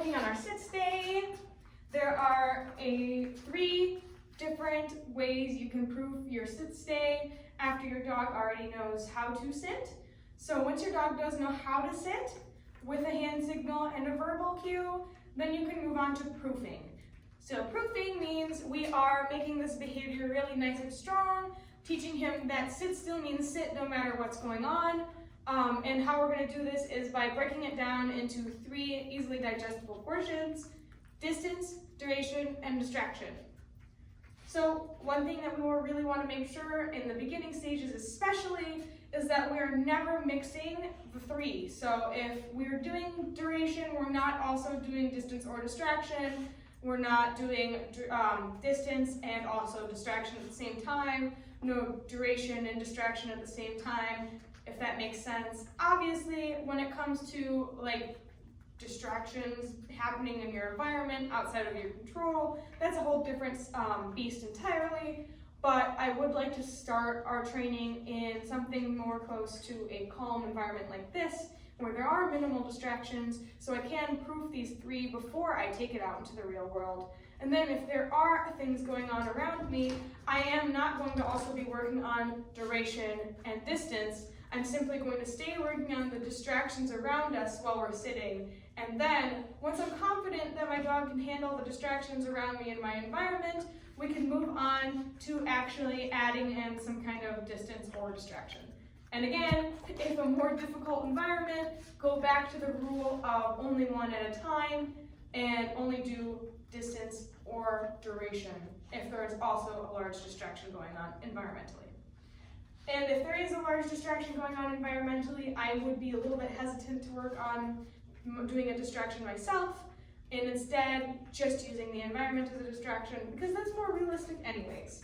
working on our sit stay. There are 3 different ways you can prove your sit stay after your dog already knows how to sit. So once your dog does know how to sit with a hand signal and a verbal cue, then you can move on to proofing. So proofing means we are making this behavior really nice and strong, teaching him that sit still means sit no matter what's going on. And how we're going to do this is by breaking it down into 3 easily digestible portions: distance, duration, and distraction. So one thing that we will really want to make sure in the beginning stages especially is that we're never mixing the 3. So if we're doing duration, we're not also doing distance or distraction. We're not doing distance and also distraction at the same time. No duration and distraction at the same time, if that makes sense. Obviously, when it comes to like distractions happening in your environment outside of your control, that's a whole different beast entirely. But I would like to start our training in something more close to a calm environment like this, where there are minimal distractions, so I can proof these 3 before I take it out into the real world. And then if there are things going on around me, I am not going to also be working on duration and distance. I'm simply going to stay working on the distractions around us while we're sitting. And then, once I'm confident that my dog can handle the distractions around me in my environment, we can move on to actually adding in some kind of distance or distraction. And again, if a more difficult environment, go back to the rule of only 1 at a time and only do distance or duration if there is also a large distraction going on environmentally. And if there is a large distraction going on environmentally, I would be a little bit hesitant to work on doing a distraction myself, and instead just using the environment as a distraction, because that's more realistic anyways.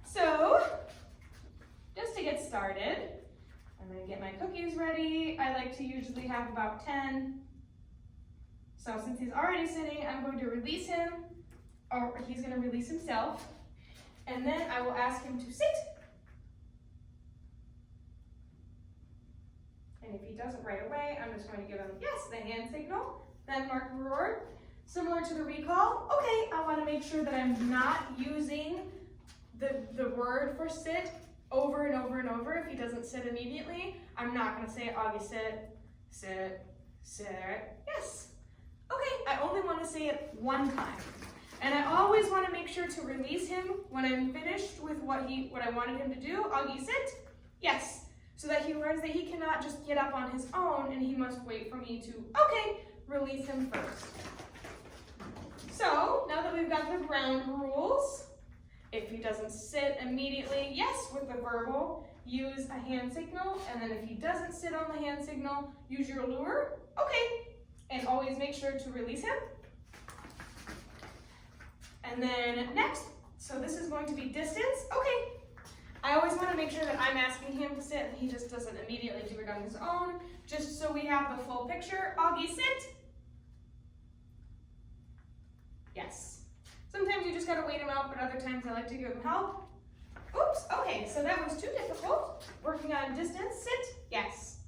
So, just to get started, I'm going to get my cookies ready. I like to usually have about 10. So since he's already sitting, I'm going to release him, or he's going to release himself, and then I will ask him to sit. And if he doesn't right away, I'm just going to give him, yes, the hand signal, then mark reward. Similar to the recall, okay, I want to make sure that I'm not using the word for sit over and over and over. If he doesn't sit immediately, I'm not going to say, Auggie, sit, sit, sit, yes. Okay, I only want to say it 1 time. And I always want to make sure to release him when I'm finished with what I wanted him to do. Auggie, sit, yes. So that he learns that he cannot just get up on his own and he must wait for me to, okay, release him first. So, now that we've got the ground rules, if he doesn't sit immediately, yes, with the verbal, use a hand signal, and then if he doesn't sit on the hand signal, use your lure, okay, and always make sure to release him. And then next, so this is going to be distance, okay. I always want to make sure that I'm asking him to sit and he just doesn't immediately do it on his own, just so we have the full picture. Auggie, sit. Yes. Sometimes you just gotta wait him out, but other times I like to give him help. Oops, okay, so that was too difficult. Working on distance, sit, yes.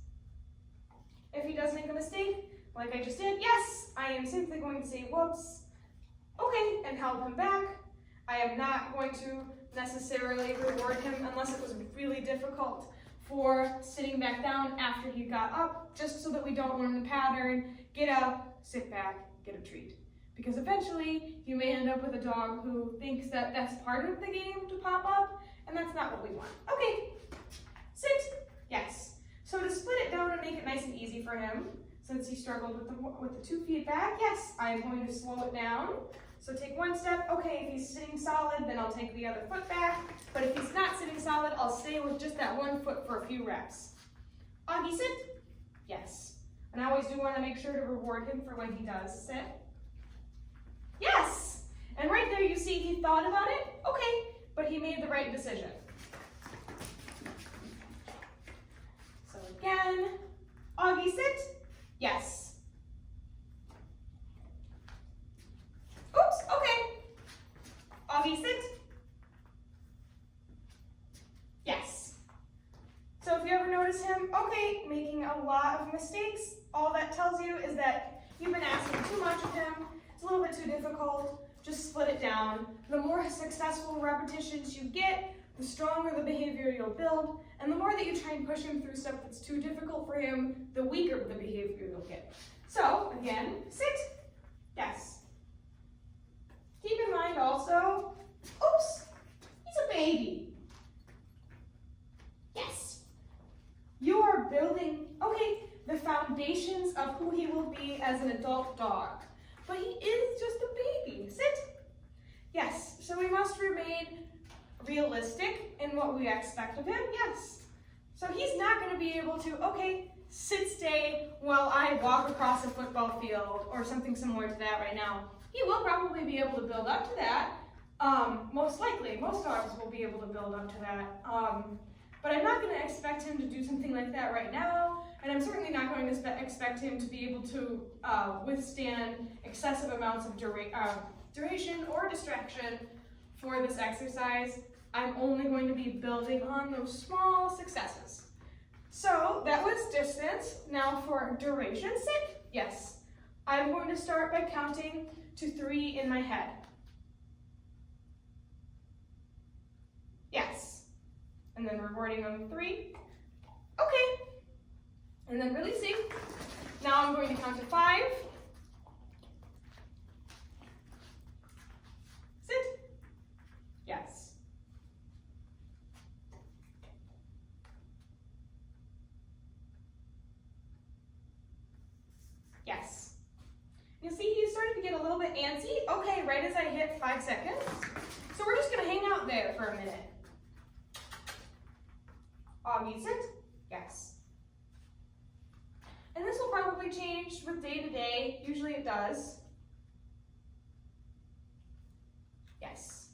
If he does make a mistake, like I just did, yes, I am simply going to say whoops, okay, and help him back. I am not going to necessarily reward him unless it was really difficult for sitting back down after he got up, just so that we don't learn the pattern, get up, sit back, get a treat. Because eventually you may end up with a dog who thinks that that's part of the game to pop up, and that's not what we want. Okay, sit, yes. So to split it down and make it nice and easy for him, since he struggled with the 2 feedback, yes, I am going to slow it down. So take 1 step, okay, if he's sitting solid, then I'll take the other foot back. But if he's not sitting solid, I'll stay with just that 1 foot for a few reps. Auggie, sit, yes. And I always do want to make sure to reward him for when he does sit. Yes, and right there you see he thought about it, okay, but he made the right decision. So again, Auggie, sit, yes. Oops, okay. Auggie, sit. Yes. So if you ever notice him, okay, making a lot of mistakes, all that tells you is that you've been asking too much of him, it's a little bit too difficult, just split it down. The more successful repetitions you get, the stronger the behavior you'll build, and the more that you try and push him through stuff that's too difficult for him, the weaker the behavior you'll get. So, again, sit, yes. Keep in mind also, oops, he's a baby. Yes. You are building, okay, the foundations of who he will be as an adult dog. But he is just a baby. Sit. Yes. So we must remain realistic in what we expect of him. Yes. So he's not going to be able to, okay, sit, stay while I walk across a football field or something similar to that right now. He will probably be able to build up to that. Most likely, most dogs will be able to build up to that. But I'm not going to expect him to do something like that right now, and I'm certainly not going to expect him to be able to withstand excessive amounts of duration or distraction for this exercise. I'm only going to be building on those small successes. So that was distance. Now for duration, sit, yes. I'm going to start by counting to 3 in my head. Yes. And then rewarding on 3. Okay. And then releasing. Now I'm going to count to 5. Sit. Yes. Yes. You see, he's starting to get a little bit antsy. Okay, right as I hit 5 seconds. So we're just going to hang out there for a minute. Auggie, sit. Yes. And this will probably change with day to day. Usually it does. Yes.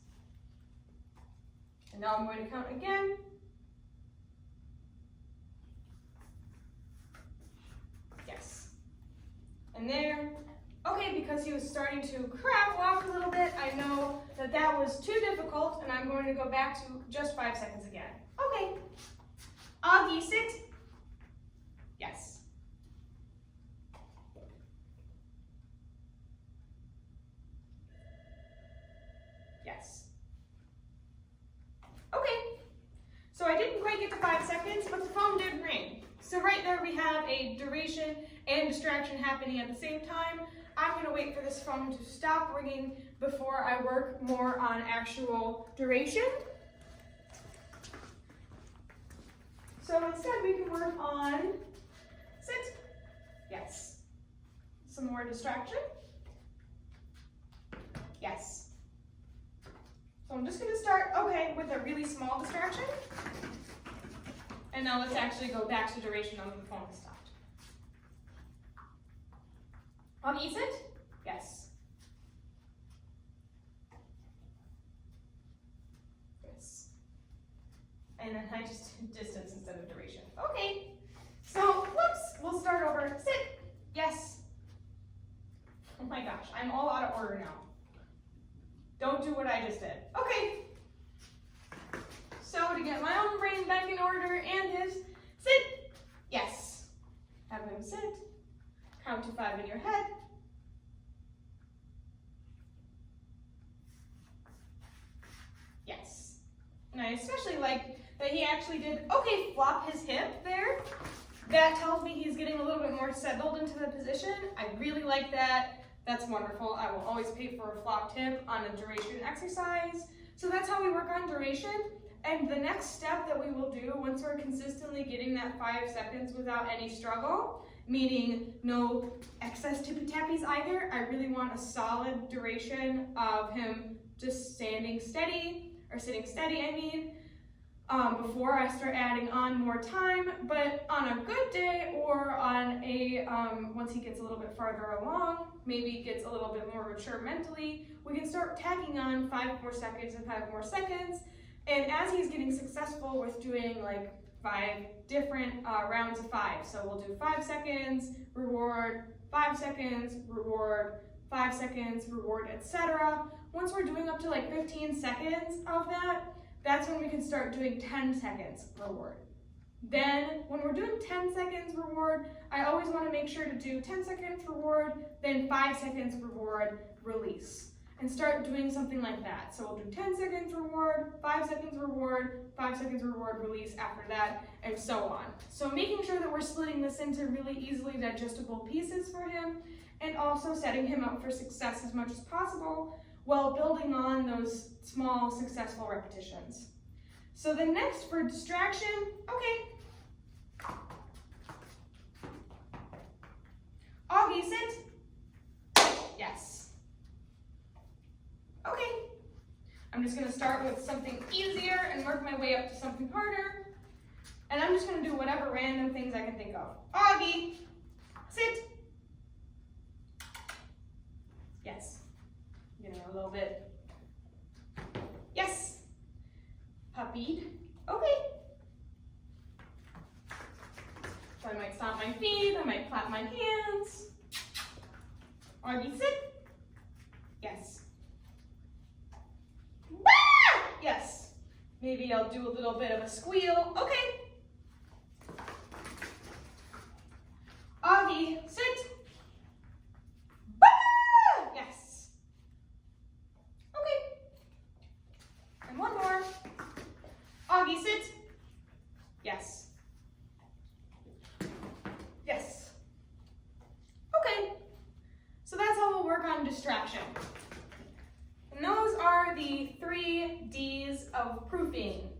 And now I'm going to count again. Yes. And there. Okay, because he was starting to crab walk a little bit, I know that that was too difficult, and I'm going to go back to just 5 seconds again. Okay. Auggie, sit. Yes. Yes. Okay. So I didn't quite get to 5 seconds, but the phone did ring. So right there we have a duration and distraction happening at the same time. I'm going to wait for this phone to stop ringing before I work more on actual duration. So instead we can work on sit. Yes. Some more distraction. Yes. So I'm just going to start, okay, with a really small distraction. And now let's actually go back to duration on the phone has stopped. Auggie, sit. Yes. Yes. And then I just did distance instead of duration. Okay. So, whoops, we'll start over. Sit. Yes. Oh my gosh, I'm all out of order now. Don't do what I just did. Okay. So to get my own brain back in order and his, sit. Yes. Have him sit. Count to 5 in your head. Yes. And I especially like that he actually did, okay, flop his hip there. That tells me he's getting a little bit more settled into the position. I really like that. That's wonderful. I will always pay for a flopped hip on a duration exercise. So that's how we work on duration. And the next step that we will do once we're consistently getting that 5 seconds without any struggle, meaning no excess tippy-tappies either, I really want a solid duration of him just standing steady, or sitting steady, I mean, before I start adding on more time. But on a good day or on a, once he gets a little bit farther along, maybe gets a little bit more mature mentally, we can start tacking on 5 more seconds and 5 more seconds. And as he's getting successful with doing like 5 different rounds of 5, so we'll do 5 seconds, reward, 5 seconds, reward, 5 seconds, reward, etc. Once we're doing up to like 15 seconds of that, that's when we can start doing 10 seconds reward. Then when we're doing 10 seconds reward, I always want to make sure to do 10 seconds reward, then 5 seconds reward, release. And start doing something like that. So we'll do 10 seconds reward, 5 seconds reward, 5 seconds reward, release after that, and so on. So making sure that we're splitting this into really easily digestible pieces for him, and also setting him up for success as much as possible while building on those small successful repetitions. So the next for distraction, okay. Auggie, sit. Yes. Okay. I'm just gonna start with something easier and work my way up to something harder. And I'm just gonna do whatever random things I can think of. Auggie, sit. Yes. You know, a little bit. Yes. Puppied. Okay. So I might stomp my feet, I might clap my hands. Auggie, sit. Yes. Ah! Yes. Maybe I'll do a little bit of a squeal. Okay. Auggie, sit. Ah! Yes. Okay. And one more. Auggie, sit. Yes. Yes. Okay. So that's how we'll work on distraction. And those are the 3 Ds of proofing.